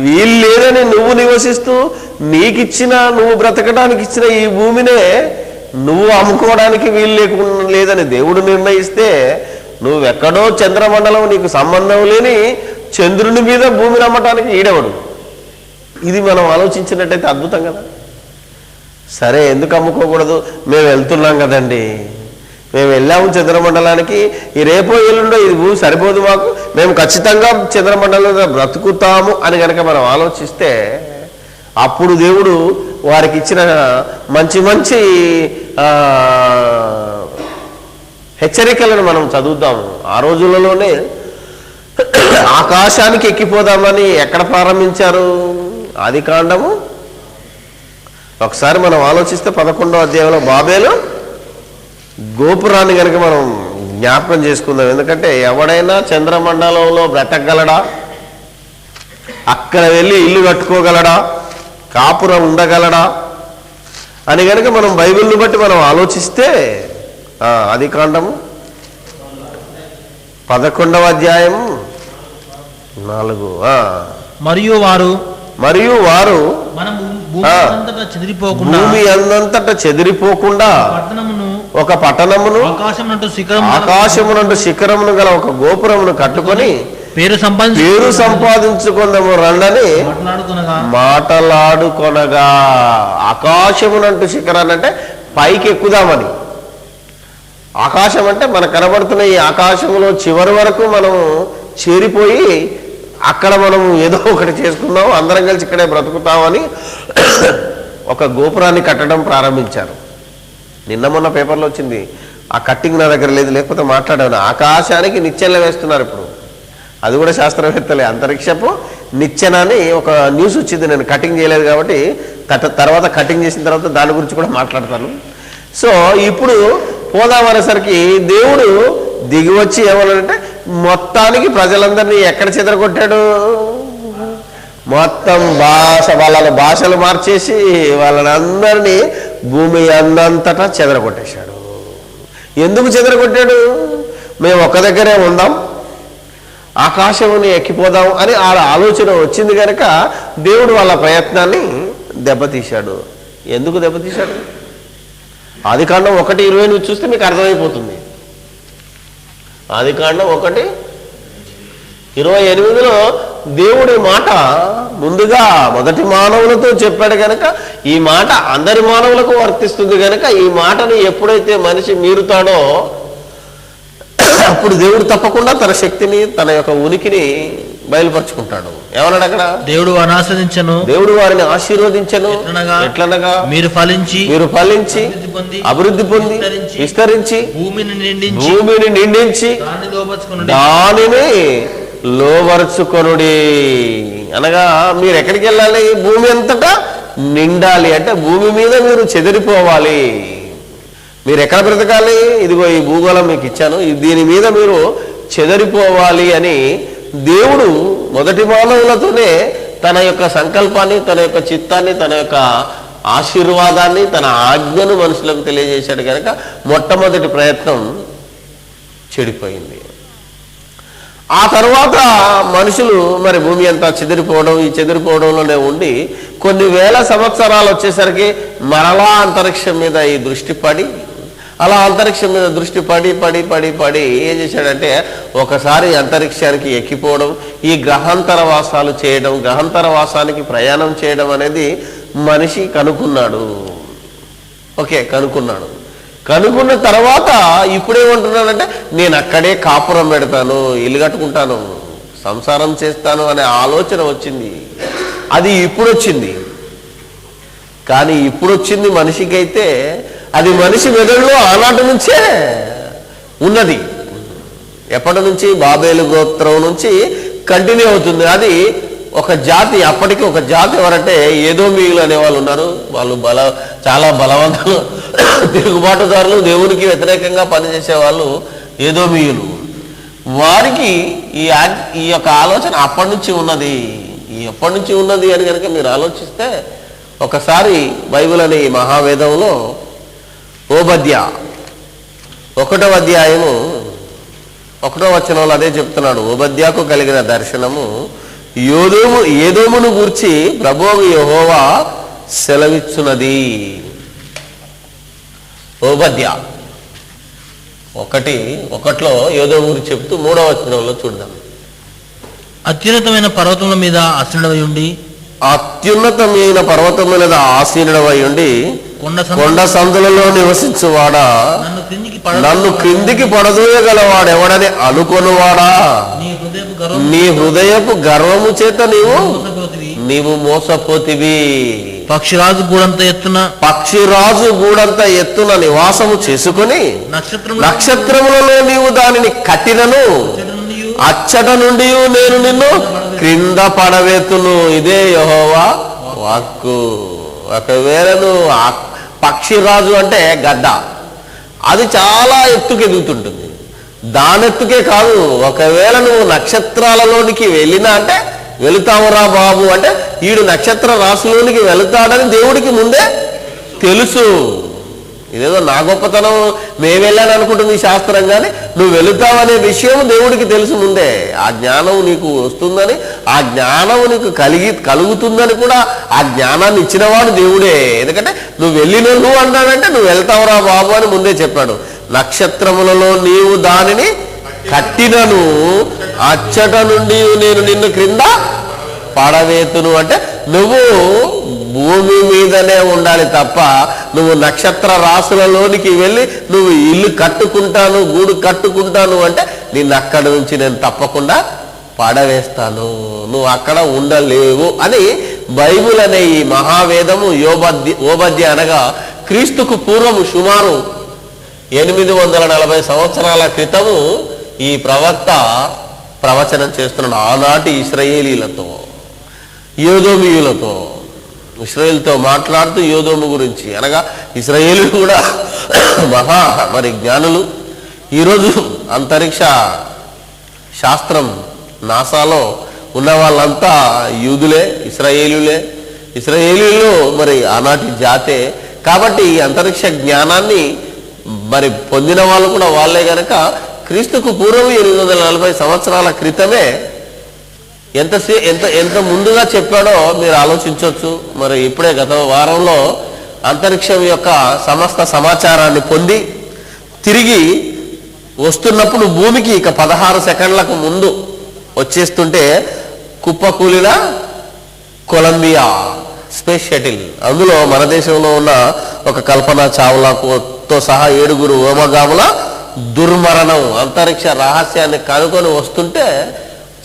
వీలు లేదని నువ్వు నివసిస్తూ నీకిచ్చిన, నువ్వు బ్రతకడానికి ఇచ్చిన ఈ భూమినే నువ్వు అమ్ముకోవడానికి వీలు లేదని దేవుడు నిర్ణయిస్తే నువ్వెక్కడో చంద్రమండలం, నీకు సంబంధం లేని చంద్రుని మీద భూమిని అమ్మటానికి ఈడవడు. ఇది మనం ఆలోచించినట్టయితే అద్భుతం కదా. సరే, ఎందుకు అమ్ముకోకూడదు? మేము వెళ్తున్నాం కదండి, మేము వెళ్ళాము చంద్రమండలానికి, ఈ రేపో ఎల్లుండో ఇది భూమి సరిపోదు మాకు, మేము ఖచ్చితంగా చంద్రమండలంలో బ్రతుకుతాము అని కనుక మనం ఆలోచిస్తే అప్పుడు దేవుడు వారికి ఇచ్చిన మంచి మంచి హెచ్చరికలను మనం చదువుతాము. ఆ రోజులలోనే ఆకాశానికి ఎక్కిపోదామని ఎక్కడ ప్రారంభించారు? ఆదికాండము. ఒకసారి మనం ఆలోచిస్తే 11వ అధ్యాయంలో బాబేలు గోపురాన్ని కనుక మనం జ్ఞాపకం చేసుకుందాం. ఎందుకంటే ఎవడైనా చంద్రమండలంలో బ్రతకగలడా? అక్కడ వెళ్ళి ఇల్లు కట్టుకోగలడా? కాపురం ఉండగలడా అని కనుక మనం బైబిల్ని బట్టి మనం ఆలోచిస్తే ఆదికాండము 11వ అధ్యాయం 4. మరియు వారు భూమి అందంతట చెదిరిపోకుండా ఒక పట్టణమును, ఆకాశమునంటు శిఖరమును గల ఒక గోపురమును కట్టుకొని పేరు సంపాదించుకుందాము రండని మాటలాడుకొనగా. ఆకాశమునంటు శిఖరాన్ని అంటే పైకి ఎక్కుదామని. ఆకాశం అంటే మనకు కనబడుతున్న ఈ ఆకాశంలో చివరి వరకు మనం చేరిపోయి అక్కడ మనం ఏదో ఒకటి చేసుకుందాం, అందరం కలిసి ఇక్కడే బ్రతుకుతామని ఒక గోపురాన్ని కట్టడం ప్రారంభించారు. నిన్న మొన్న పేపర్లో వచ్చింది. ఆ కట్టింగ్ నా దగ్గర లేదు, లేకపోతే మాట్లాడాను. ఆకాశానికి నిచ్చెనలు వేస్తున్నారు ఇప్పుడు. అది కూడా శాస్త్రవేత్తలే. అంతరిక్షపు నిచ్చెన అని ఒక న్యూస్ వచ్చింది. నేను కటింగ్ చేయలేదు కాబట్టి తర్వాత కటింగ్ చేసిన తర్వాత దాని గురించి కూడా మాట్లాడతాను. సో ఇప్పుడు పోదామనేసరికి దేవుడు దిగి వచ్చి ఏమన్నాడంటే మొత్తానికి ప్రజలందరినీ ఎక్కడ చెదరగొట్టాడు? మొత్తం వాళ్ళ భాషలు మార్చేసి వాళ్ళని అందరినీ భూమి అందంతటా చెదరగొట్టేశాడు. ఎందుకు చెదరగొట్టాడు? మేము ఒక్క దగ్గరే ఉందాం, ఆకాశముని ఎక్కిపోదాం అని ఆ ఆలోచన వచ్చింది కనుక దేవుడు వాళ్ళ ప్రయత్నాన్ని దెబ్బతీశాడు. ఎందుకు దెబ్బతీశాడు? ఆదికాండం 1:20 చూస్తే మీకు అర్థమైపోతుంది. ఆదికాండం 1:28 దేవుడి మాట ముందుగా మొదటి మానవులతో చెప్పాడు కనుక ఈ మాట అందరి మానవులకు వర్తిస్తుంది కనుక ఈ మాటని ఎప్పుడైతే మనిషి మీరుతాడో అప్పుడు దేవుడు తప్పకుండా తన శక్తిని, తన యొక్క ఉనికిని బయలుపరుచుకుంటాడు. ఏమన్నాడు అక్కడ? దేవుడు వారిని ఆశీర్వదించను. ఎట్లనగా మీరు ఫలించి అభివృద్ధి పొంది విస్తరించి భూమిని నిండించి దానిని లోబరుచుకొనుడి. అనగా మీరు ఎక్కడికి వెళ్ళాలి? భూమి అంతటా నిండాలి. అంటే భూమి మీద మీరు చెదిరిపోవాలి. మీరు ఎక్కడ బ్రతకాలి? ఇదిగో ఈ భూగోళం మీకు ఇచ్చాను, దీని మీద మీరు చెదరిపోవాలి అని దేవుడు మొదటి మానవులతోనే తన యొక్క సంకల్పాన్ని, తన యొక్క చిత్తాన్ని, తన యొక్క ఆశీర్వాదాన్ని, తన ఆజ్ఞను మనుషులకు తెలియజేశాడు కనుక మొట్టమొదటి ప్రయత్నం చెడిపోయింది. ఆ తర్వాత మనుషులు మరి భూమి అంతా చెదిరిపోవడం, ఈ చెదిరిపోవడంలోనే ఉండి కొన్ని వేల సంవత్సరాలు వచ్చేసరికి మరలా అంతరిక్షం మీద ఈ దృష్టి పడి, అలా అంతరిక్షం మీద దృష్టి పడి పడి పడి పడి ఏం చేశాడంటే ఒకసారి అంతరిక్షానికి ఎక్కిపోవడం, ఈ గ్రహాంతర వాసాలు చేయడం, గ్రహాంతర వాసానికి ప్రయాణం చేయడం అనేది మనిషి కనుక్కున్నాడు. కనుక్కున్న తర్వాత ఇప్పుడేమంటున్నానంటే నేను అక్కడే కాపురం పెడతాను, ఇల్లు కట్టుకుంటాను, సంసారం చేస్తాను అనే ఆలోచన వచ్చింది. అది ఇప్పుడు వచ్చింది. కానీ ఇప్పుడు వచ్చింది మనిషికైతే అది మనిషి మెదడులో ఆనాటి నుంచే ఉన్నది. ఎప్పటి నుంచి? బాబేలు గోత్రం నుంచి కంటిన్యూ అవుతుంది. అది ఒక జాతి. అప్పటికి ఒక జాతి ఎవరంటే ఏదోమీయులు అనేవాళ్ళు ఉన్నారు. వాళ్ళు చాలా బలవంతులు, తిరుగుబాటుదారులు, దేవునికి వ్యతిరేకంగా పనిచేసే వాళ్ళు ఏదోమీయులు. వారికి ఈ యొక్క ఆలోచన అప్పటి నుంచి ఉన్నది. ఎప్పటి నుంచి ఉన్నది అని కనుక మీరు ఆలోచిస్తే, ఒకసారి బైబిల్ అనే ఈ మహావేదంలో ఓబద్య 1వ అధ్యాయము 1వ వచనంలో అదే చెప్తున్నాడు. ఓబద్యాకు కలిగిన దర్శనము ఏదోమును గూర్చి ప్రభువు యెహోవా సెలవిచ్చున్నది. ఓబద్య 1:1 ఏదోము గురించి చెప్తూ 3వ వచనంలో చూద్దాం. అత్యున్నతమైన పర్వతముల మీద ఆసీనుడవై ఉండి, అత్యున్నతమైన పర్వతం మీద ఆసీనుడవై ఉండి కొండ సందులలో నివసించువాడా, నన్ను క్రిందికి పడదోయగలవాడెవడని అనుకొనువాడా, నీ హృదయపు గర్వము చేత నీవు మోసపోతివి. పక్షిరాజు గూడంత ఎత్తున నివాసము చేసుకుని నక్షత్రములలో నీవు దానిని కట్టినను, అచ్చట నుండి నేను నిన్ను క్రింద పడవేతును. ఇదే యెహోవా వాక్కు. ఒకవేళ నువ్వు పక్షిరాజు అంటే గడ్డ, అది చాలా ఎత్తుకు ఎదుగుతుంటుంది. దానెత్తుకే కాదు, ఒకవేళ నువ్వు నక్షత్రాలలోనికి వెళ్ళినా అంటే వెళుతావురా బాబు అంటే ఈడు నక్షత్ర రాశిలోనికి వెళుతాడని దేవుడికి ముందే తెలుసు. ఇదేదో నా గొప్పతనం మేము వెళ్ళాను అనుకుంటుంది ఈ శాస్త్రం, కానీ నువ్వు వెళుతావనే విషయం దేవుడికి తెలుసు ముందే. ఆ జ్ఞానం నీకు వస్తుందని, ఆ జ్ఞానం నీకు కలుగుతుందని కూడా ఆ జ్ఞానాన్ని ఇచ్చినవాడు దేవుడే. ఎందుకంటే నువ్వు వెళ్ళిన నువ్వు అన్నాడంటే నువ్వు వెళ్తావురా బాబు అని ముందే చెప్పాడు. నక్షత్రములలో నీవు దానిని కట్టినను, అచ్చట నుండి నేను నిన్ను క్రింద పడవేతును అంటే నువ్వు భూమి మీదనే ఉండాలి తప్ప నువ్వు నక్షత్ర రాశులలోనికి వెళ్ళి నువ్వు ఇల్లు కట్టుకుంటాను, గూడు కట్టుకుంటాను అంటే నిన్ను అక్కడి నుంచి నేను తప్పకుండా పడవేస్తాను, నువ్వు అక్కడ ఉండలేవు అని బైబిల్ అనే ఈ మహావేదము ఓబద్య అనగా క్రీస్తుకు పూర్వము సుమారు 840 సంవత్సరాల క్రితము ఈ ప్రవక్త ప్రవచనం చేస్తున్నాడు. ఆనాటి ఇశ్రాయేలీలతో, యోదోమీయులతో, ఇశ్రాయేలుతో మాట్లాడుతూ యోదోము గురించి, అనగా ఇశ్రాయేలు కూడా మరి జ్ఞానులు. ఈరోజు అంతరిక్ష శాస్త్రం నాసాలో ఉన్న వాళ్ళంతా యూదులే, ఇశ్రాయేలీలు మరి ఆనాటి జాతే. కాబట్టి ఈ అంతరిక్ష జ్ఞానాన్ని మరి పొందిన వాళ్ళు కూడా వాళ్ళే గనక క్రీస్తుకు పూర్వం 840 సంవత్సరాల క్రితమే ఎంత ముందుగా చెప్పాడో మీరు ఆలోచించవచ్చు. మరి ఇప్పుడే గత వారంలో అంతరిక్షం యొక్క సమస్త సమాచారాన్ని పొంది తిరిగి వస్తున్నప్పుడు భూమికి ఇక 16 సెకండ్లకు ముందు వచ్చేస్తుంటే కుప్పకూలిన కొలంబియా స్పేస్ షటిల్, అందులో మన దేశంలో ఉన్న ఒక కల్పన చావ్లాతో సహా 7 వ్యోమగాముల దుర్మరణం, అంతరిక్ష రహస్యాన్ని కనుకొని వస్తుంటే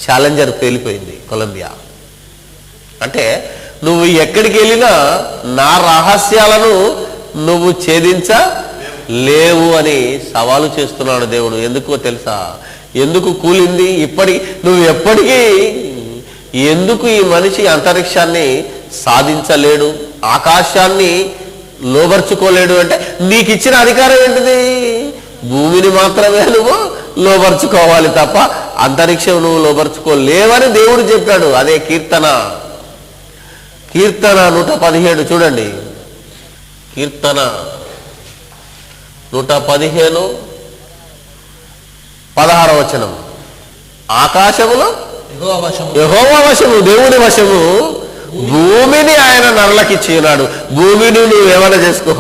ఛాలెంజర్ పేలిపోయింది కొలంబియా. అంటే నువ్వు ఎక్కడికి వెళ్ళినా నా రహస్యాలను నువ్వు ఛేదించలేవు అని సవాలు చేస్తున్నాడు దేవుడు. ఎందుకో తెలుసా? ఎందుకు కూలింది? నువ్వు ఎప్పటికీ ఎందుకు ఈ మనిషి అంతరిక్షాన్ని సాధించలేడు, ఆకాశాన్ని లోబర్చుకోలేడు అంటే నీకు ఇచ్చిన అధికారం ఏంటిది? భూమిని మాత్రమే నువ్వు లోబర్చుకోవాలి తప్ప అంతరిక్షం నువ్వు లోబర్చుకోలేవని దేవుడు చెప్పాడు. అదే కీర్తన 117 చూడండి. కీర్తన 115 16వ వచనం. ఆకాశములో యెహోవా వశము, దేవుని వశము, భూమిని ఆయన నరులకిచ్చి ఉన్నాడు. భూమిని నువ్వేమైనా చేసుకో,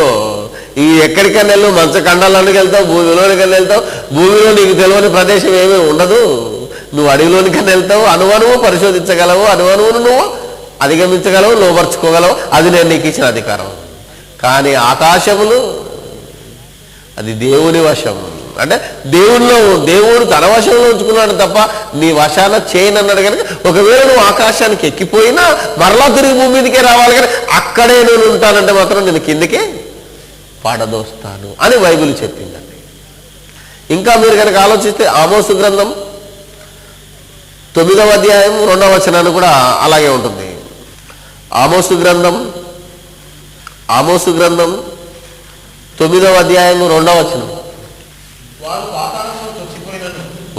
ఈ ఎక్కడికైనా వెళ్ళు, మంచ ఖండాలలోకి వెళ్తావు, భూమిలోనికి వెళ్తావు, భూమిలో నీకు తెలియని ప్రదేశం ఏమీ ఉండదు. నువ్వు అడవిలోనికైనా వెళ్తావు, అణువణువు పరిశోధించగలవు, అణువణువును నువ్వు అధిగమించగలవు, లోబర్చుకోగలవు. అది నేను నీకు ఇచ్చిన అధికారం. కానీ ఆకాశములు అది దేవుని వశం. అంటే దేవుడు తన వశంలో ఉంచుకున్నాడు తప్ప నీ వశాన చేయనన్నాడు. కనుక ఒకవేళ నువ్వు ఆకాశానికి ఎక్కిపోయినా మరలా తిరిగి భూమి మీదకే రావాలి, కానీ అక్కడే నేను ఉంటానంటే మాత్రం నేను కిందకే పడదోస్తాను అని బైబిల్ చెప్పిందండి. ఇంకా మీరు కనుక ఆలోచిస్తే ఆమోసు గ్రంథం 9వ అధ్యాయం 2వ వచనాన్ని కూడా అలాగే ఉంటుంది. ఆమోసు గ్రంథం 9వ అధ్యాయం 2వ వచనం.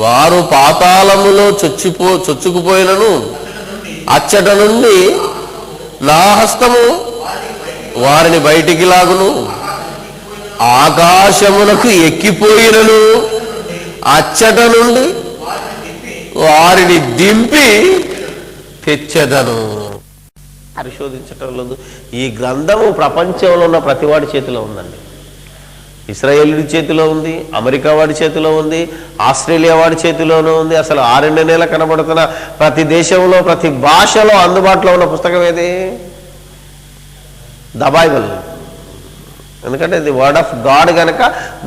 వారు పాతాళములో చొచ్చుకుపోయినను అచ్చట నుండి నా హస్తము వారిని బయటికి లాగును, ఆకాశమునకు ఎక్కిపోయినను అచ్చట నుండి వారిని దింపి తెచ్చెదను. పరిశోధించటం లేదు. ఈ గ్రంథము ప్రపంచంలో ఉన్న ప్రతివాడి చేతిలో ఉందండి. ఇశ్రాయేలుడి చేతిలో ఉంది, అమెరికా వాడి చేతిలో ఉంది, ఆస్ట్రేలియా వాడి చేతిలోనూ ఉంది. అసలు 6 నెలల కనబడుతున్న ప్రతి దేశంలో ప్రతి భాషలో అందుబాటులో ఉన్న పుస్తకం ఏది? The Bible. ఎందుకంటే ఇది వర్డ్ ఆఫ్ గాడ్ గనక,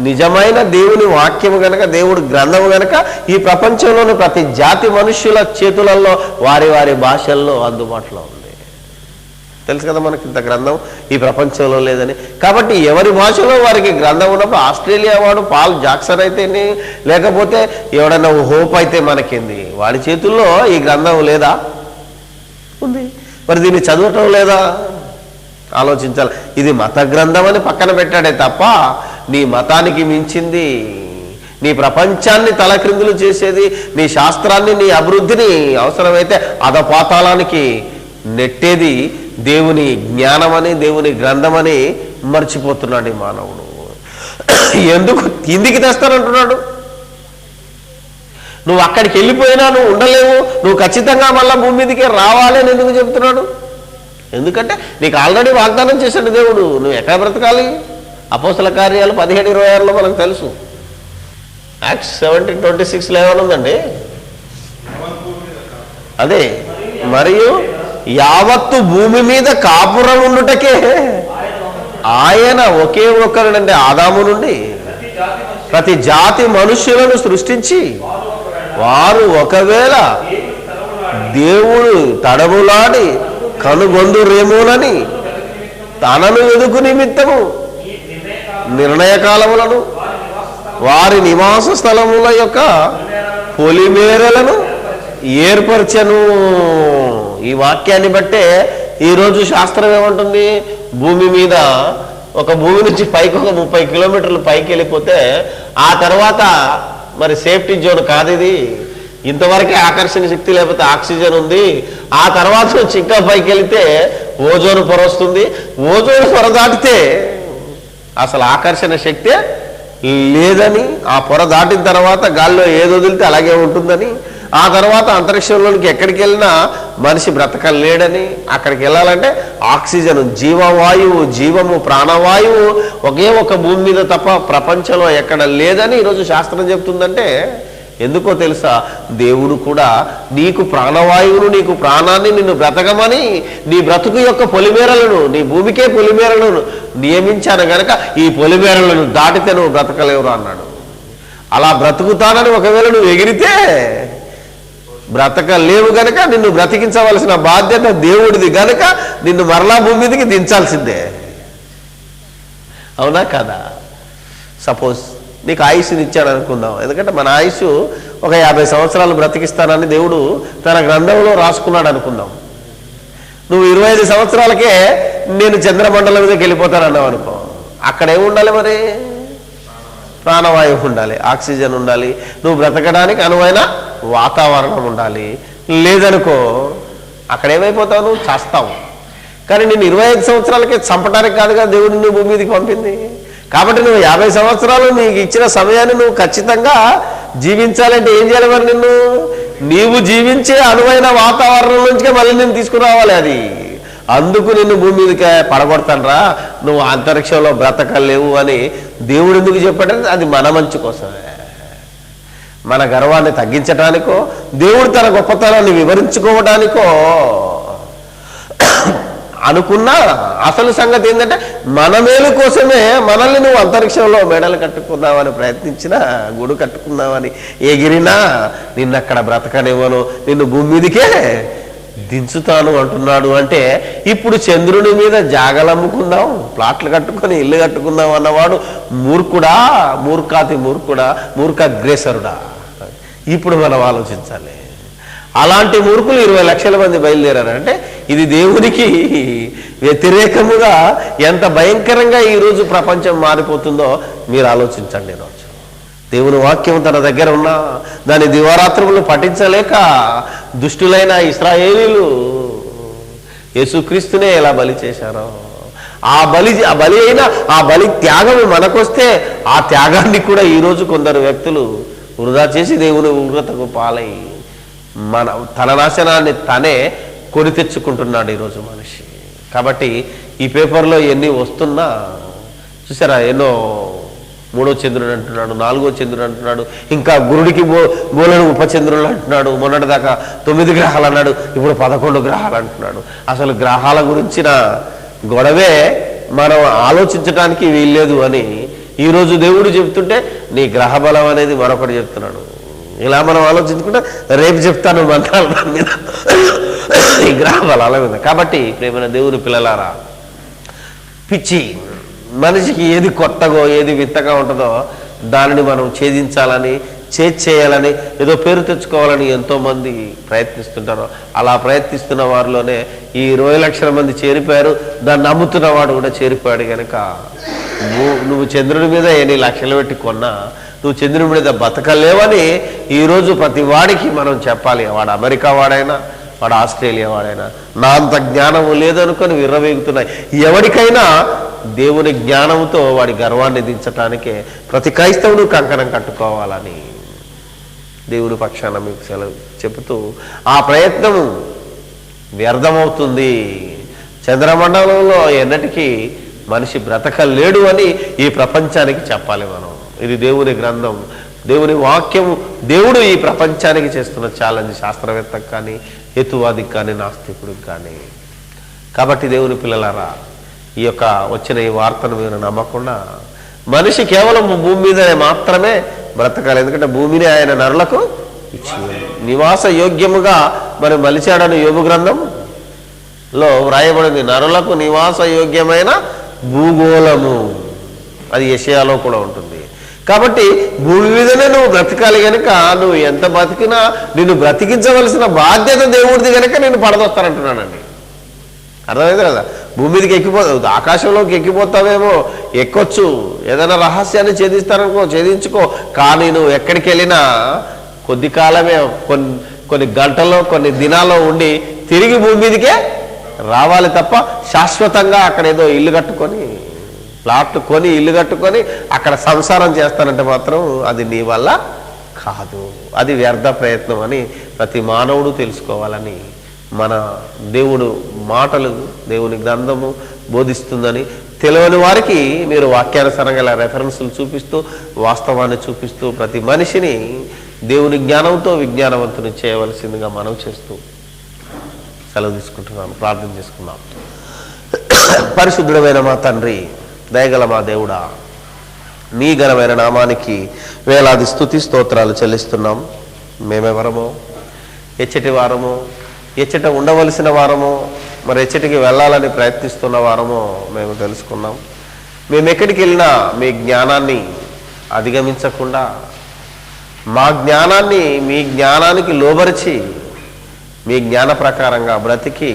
నిజమైన దేవుని వాక్యము గనక, దేవుడి గ్రంథము గనక ఈ ప్రపంచంలోని ప్రతి జాతి మనుష్యుల చేతులలో వారి వారి భాషల్లో అందుబాటులో ఉంది. తెలుసు కదా మనకి ఇంత గ్రంథం ఈ ప్రపంచంలో లేదని. కాబట్టి ఎవరి భాషలో వారికి గ్రంథం ఉన్నప్పుడు ఆస్ట్రేలియా వాడు పాల్ జాక్సన్ అయితేనే, లేకపోతే ఎవడన్నా హోప్ అయితే మనకేంది, వాడి చేతుల్లో ఈ గ్రంథం లేదా? ఉంది. మరి దీన్ని చదవటం లేదా? ఆలోచించాలి. ఇది మత గ్రంథం అని పక్కన పెట్టాడే తప్ప నీ మతానికి మించింది, నీ ప్రపంచాన్ని తలక్రిందులు చేసేది, నీ శాస్త్రాన్ని, నీ అభివృద్ధిని అవసరమైతే అధపాతాళానికి నెట్టేది దేవుని జ్ఞానమని, దేవుని గ్రంథమని మర్చిపోతున్నాడు ఈ మానవుడు. ఎందుకు కిందికి తెస్తానంటున్నాడు? నువ్వు అక్కడికి వెళ్ళిపోయినా నువ్వు ఉండలేవు, నువ్వు ఖచ్చితంగా మళ్ళీ భూమి మీదకే రావాలి అని ఎందుకు చెబుతున్నాడు? ఎందుకంటే నీకు ఆల్రెడీ వాగ్దానం చేశాడు దేవుడు. నువ్వు ఎక్కడ బ్రతకాలి? అపోస్తల కార్యాలు 17:26లో మనకు తెలుసు. యాక్ట్స్ 17:26 ఏమనుందండి? అదే, మరియు యావత్తు భూమి మీద కాపురం ఉండుటకే ఆయన ఒకే ఒక్కరునండి ఆదాము నుండి ప్రతి జాతి మనుష్యులను సృష్టించి, వారు ఒకవేళ దేవుడు తడములాడి కనుగొందురేమోనని తనను ఎదుగు నిమిత్తము నిర్ణయకాలములను వారి నివాస స్థలముల యొక్క పొలిమేరలను ఏర్పరచను. ఈ వాక్యాన్ని బట్టే ఈరోజు శాస్త్రం ఏమంటుంది? భూమి మీద ఒక భూమి నుంచి పైకి ఒక 30 కిలోమీటర్లు పైకి వెళ్ళిపోతే ఆ తర్వాత మరి సేఫ్టీ జోన్ కాదు ఇది, ఇంతవరకే ఆకర్షణ శక్తి లేకపోతే ఆక్సిజన్ ఉంది, ఆ తర్వాత నుంచి ఇంకా పైకి వెళితే ఓజోన్ పొర వస్తుంది, ఓజోన్ పొర దాటితే అసలు ఆకర్షణ శక్తి లేదని, ఆ పొర దాటిన తర్వాత గాల్లో ఏది వదిలితే అలాగే ఉంటుందని, ఆ తర్వాత అంతరిక్షంలోనికి ఎక్కడికి వెళ్ళినా మనిషి బ్రతకలేడని, అక్కడికి వెళ్ళాలంటే ఆక్సిజన్, జీవవాయువు, జీవము, ప్రాణవాయువు ఒకే ఒక భూమి మీద తప్ప ప్రపంచంలో ఎక్కడ లేదని ఈరోజు శాస్త్రం చెప్తుందంటే ఎందుకో తెలుసా? దేవుడు కూడా నీకు ప్రాణవాయువును, నీకు ప్రాణాన్ని, నిన్ను బ్రతకమని నీ బ్రతుకు యొక్క పొలిమేరలను, నీ భూమికే పొలిమేరలను నియమించాను గనక ఈ పొలిమేరలను దాటితే నువ్వు బ్రతకలేవురా అన్నాడు. అలా బ్రతుకుతానని ఒకవేళ నువ్వు ఎగిరితే బ్రతకలేవు గనక నిన్ను బ్రతికించవలసిన బాధ్యత దేవుడిది గనక నిన్ను మరలా భూమి మీదకి దించాల్సిందే. అవునా కదా? సపోజ్ నీకు ఆయుష్ని ఇచ్చాడు అనుకుందాం. ఎందుకంటే మన ఆయుష్ ఒక 50 సంవత్సరాలు బ్రతికిస్తానని దేవుడు తన గ్రంథంలో రాసుకున్నాడు అనుకుందాం. నువ్వు 25 సంవత్సరాలకే నేను చంద్రమండలం మీదకి వెళ్ళిపోతానన్నావు అనుకో, అక్కడ ఏముండాలి? మరి ప్రాణవాయువు ఉండాలి, ఆక్సిజన్ ఉండాలి, నువ్వు బ్రతకడానికి అనువైన వాతావరణం ఉండాలి. లేదనుకో అక్కడ ఏమైపోతావు? నువ్వు చేస్తావు. కానీ నేను 25 సంవత్సరాలకే చంపడానికి కాదుగా దేవుడు నిన్ను భూమి మీదకి పంపింది. కాబట్టి నువ్వు 50 సంవత్సరాలు నీకు ఇచ్చిన సమయాన్ని నువ్వు ఖచ్చితంగా జీవించాలంటే ఏం చేయాలి? మరి నీవు జీవించే అనువైన వాతావరణం నుంచి మళ్ళీ నేను తీసుకురావాలి. అది అందుకు నిన్ను భూమి మీదకి పడగొడతానరా, నువ్వు అంతరిక్షంలో బ్రతకలేవు అని దేవుడు ఎందుకు చెప్పాడంటే అది మన మంచి కోసమే, మన గర్వాన్ని తగ్గించడానికో, దేవుడు తన గొప్పతనాన్ని వివరించుకోవడానికో అనుకున్నా అసలు సంగతి ఏంటంటే మన మేలు కోసమే మనల్ని నువ్వు అంతరిక్షంలో మెడలు కట్టుకుందామని ప్రయత్నించినా, గుడు కట్టుకుందామని ఎగిరినా నిన్నక్కడ బ్రతకనివ్వను, నిన్ను భూమి మీదకే దించుతాను అంటున్నాడు. అంటే ఇప్పుడు చంద్రుని మీద జాగలమ్ముకుందాం, ప్లాట్లు కట్టుకొని ఇల్లు కట్టుకుందాం అన్నవాడు మూర్ఖుడా, మూర్ఖాగ్రేసరుడా? ఇప్పుడు మనం ఆలోచించాలి. అలాంటి మూర్ఖులు 20 లక్షల మంది బయలుదేరారంటే ఇది దేవునికి వ్యతిరేకముగా ఎంత భయంకరంగా ఈరోజు ప్రపంచం మారిపోతుందో మీరు ఆలోచించండి. ఈరోజు దేవుని వాక్యం తన దగ్గర ఉన్న దాని దివారాత్రములు పఠించలేక దుష్టులైన ఇశ్రాయేలీలు యేసుక్రీస్తునే ఎలా బలి చేశారో, ఆ బలి త్యాగం మనకొస్తే ఆ త్యాగాన్ని కూడా ఈరోజు కొందరు వ్యక్తులు వృధా చేసి దేవుని ఉగ్రతకు పాలై తన నాశనాన్ని తనే కొని తెచ్చుకుంటున్నాడు ఈరోజు మనిషి. కాబట్టి ఈ పేపర్లో ఎన్ని వస్తున్నా చూసారా, ఎన్నో 3వ చంద్రుడు అంటున్నాడు, 4వ చంద్రుడు అంటున్నాడు, ఇంకా గురుడికి బోలను ఉపచంద్రులు అంటున్నాడు, మొన్నటిదాకా 9 గ్రహాలు అన్నాడు, ఇప్పుడు 11 గ్రహాలు అంటున్నాడు. అసలు గ్రహాల గురించిన గొడవే మనం ఆలోచించడానికి వీల్లేదు అని ఈరోజు దేవుడు చెప్తుంటే నీ గ్రహ బలం అనేది మరొకటి చెప్తున్నాడు. ఇలా మనం ఆలోచించుకుంటే రేపు చెప్తాను మంత్రాలు దాని మీద, ఈ గ్రహ బలాల మీద. కాబట్టి ప్రేమైన దేవుని పిల్లలారా, పిచ్చి మనిషికి ఏది కొత్తగో ఏది విత్తగా ఉంటుందో దానిని మనం ఛేదించాలని చేయాలని ఏదో పేరు తెచ్చుకోవాలని ఎంతోమంది ప్రయత్నిస్తుంటారు. అలా ప్రయత్నిస్తున్న వారిలోనే ఈ 20 లక్షల మంది చేరిపోయారు. దాన్ని నమ్ముతున్న వాడు కూడా చేరిపోయాడు. కనుక నువ్వు చంద్రుడి మీద ఎన్ని లక్షలు పెట్టి కొన్నా నువ్వు చంద్రుడి మీద బతకలేవని ఈరోజు ప్రతి వాడికి మనం చెప్పాలి. వాడు అమెరికా వాడైనా వాడు ఆస్ట్రేలియా వాడైనా నా అంత జ్ఞానము లేదనుకొని విర్రవేగుతున్నాయి. ఎవరికైనా దేవుని జ్ఞానంతో వాడి గర్వాన్ని దించటానికే ప్రతి క్రైస్తవుడు కంకణం కట్టుకోవాలని దేవుని పక్షాన మీకు సెలవు చెబుతూ, ఆ ప్రయత్నం వ్యర్థమవుతుంది. చంద్రమండలంలో ఎన్నటికీ మనిషి బ్రతకలేడు అని ఈ ప్రపంచానికి చెప్పాలి మనం. ఇది దేవుని గ్రంథం, దేవుని వాక్యము. దేవుడు ఈ ప్రపంచానికి చేస్తున్న ఛాలెంజ్ శాస్త్రవేత్తకు కానీ హేతువాదికి కానీ నాస్తికుడికి కానీ. కాబట్టి దేవుని పిల్లలారా, ఈ యొక్క వచ్చిన ఈ వార్తను మీరు నమ్మకుండా మనిషి కేవలం భూమి మీదనే మాత్రమే బ్రతకాలి. ఎందుకంటే భూమిని ఆయన నరులకు ఇచ్చి నివాస యోగ్యముగా మరి మలిచాడని యోబు గ్రంథంలో వ్రాయబడింది. నరులకు నివాస యోగ్యమైన భూగోళము, అది యెషయాలో కూడా ఉంటుంది. కాబట్టి భూమి మీదనే నువ్వు బ్రతకాలి కనుక నువ్వు ఎంత బతికినా నిన్ను బ్రతికించవలసిన బాధ్యత దేవుడిది కనుక నేను పడదొస్తానంటున్నానండి. అర్థమైంది కదా? భూమి మీదకి ఆకాశంలోకి ఎక్కిపోతావేమో, ఎక్కొచ్చు, ఏదైనా రహస్యాన్ని ఛేదిస్తారనుకో, ఛేదించుకో. కానీ నువ్వు ఎక్కడికి వెళ్ళినా కొద్ది కాలమే, కొన్ని గంటల్లో కొన్ని దినాల్లో ఉండి తిరిగి భూమి మీదకే రావాలి తప్ప శాశ్వతంగా అక్కడ ఏదో ఇల్లు కట్టుకొని ప్లాట్ కొని ఇల్లు కట్టుకొని అక్కడ సంసారం చేస్తానంటే మాత్రం అది నీ వల్ల కాదు. అది వ్యర్థ ప్రయత్నం అని ప్రతి మానవుడు తెలుసుకోవాలని మన దేవుడు మాటలు, దేవుని గ్రంథము బోధిస్తుందని తెలియని వారికి మీరు వాక్యానుసారంగా రెఫరెన్సులు చూపిస్తూ వాస్తవాన్ని చూపిస్తూ ప్రతి మనిషిని దేవుని జ్ఞానంతో విజ్ఞానవంతుని చేయవలసిందిగా మనం చేస్తూ సెలవు తీసుకుంటున్నాను. ప్రార్థన చేసుకున్నాం. పరిశుద్ధుడమైన మా తండ్రి, దయగల మా దేవుడా, నీ ఘనమైన నామానికి వేలాది స్తుతి స్తోత్రాలు చెల్లిస్తున్నాం. మేమెవరమో, ఎచ్చటి వారమో, ఎచ్చట ఉండవలసిన వారమో, మరి ఎచ్చటికి వెళ్ళాలని ప్రయత్నిస్తున్న వారమో మేము తెలుసుకున్నాం. మేము ఎక్కడికి వెళ్ళినా మీ జ్ఞానాన్ని అధిగమించకుండా మా జ్ఞానాన్ని మీ జ్ఞానానికి లోబరిచి మీ జ్ఞాన ప్రకారంగా బ్రతికి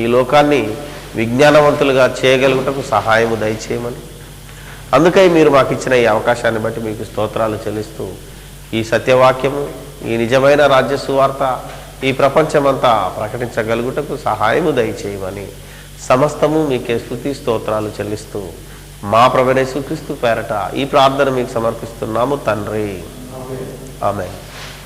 ఈ లోకాన్ని విజ్ఞానవంతులుగా చేయగలుగుటకు సహాయము దయచేయమని, అందుకై మీరు మాకు ఇచ్చిన ఈ అవకాశాన్ని బట్టి మీకు స్తోత్రాలు చెల్లిస్తూ ఈ సత్యవాక్యము, ఈ నిజమైన రాజ్య సువార్త ఈ ప్రపంచమంతా ప్రకటించగలుగుటకు సహాయము దయచేయమని సమస్తము మీకే స్తుతి స్తోత్రాలు చెల్లిస్తూ మా ప్రభువైన యేసుక్రీస్తు పేరట ఈ ప్రార్థన మీకు సమర్పిస్తున్నాము తండ్రి. ఆమేన్.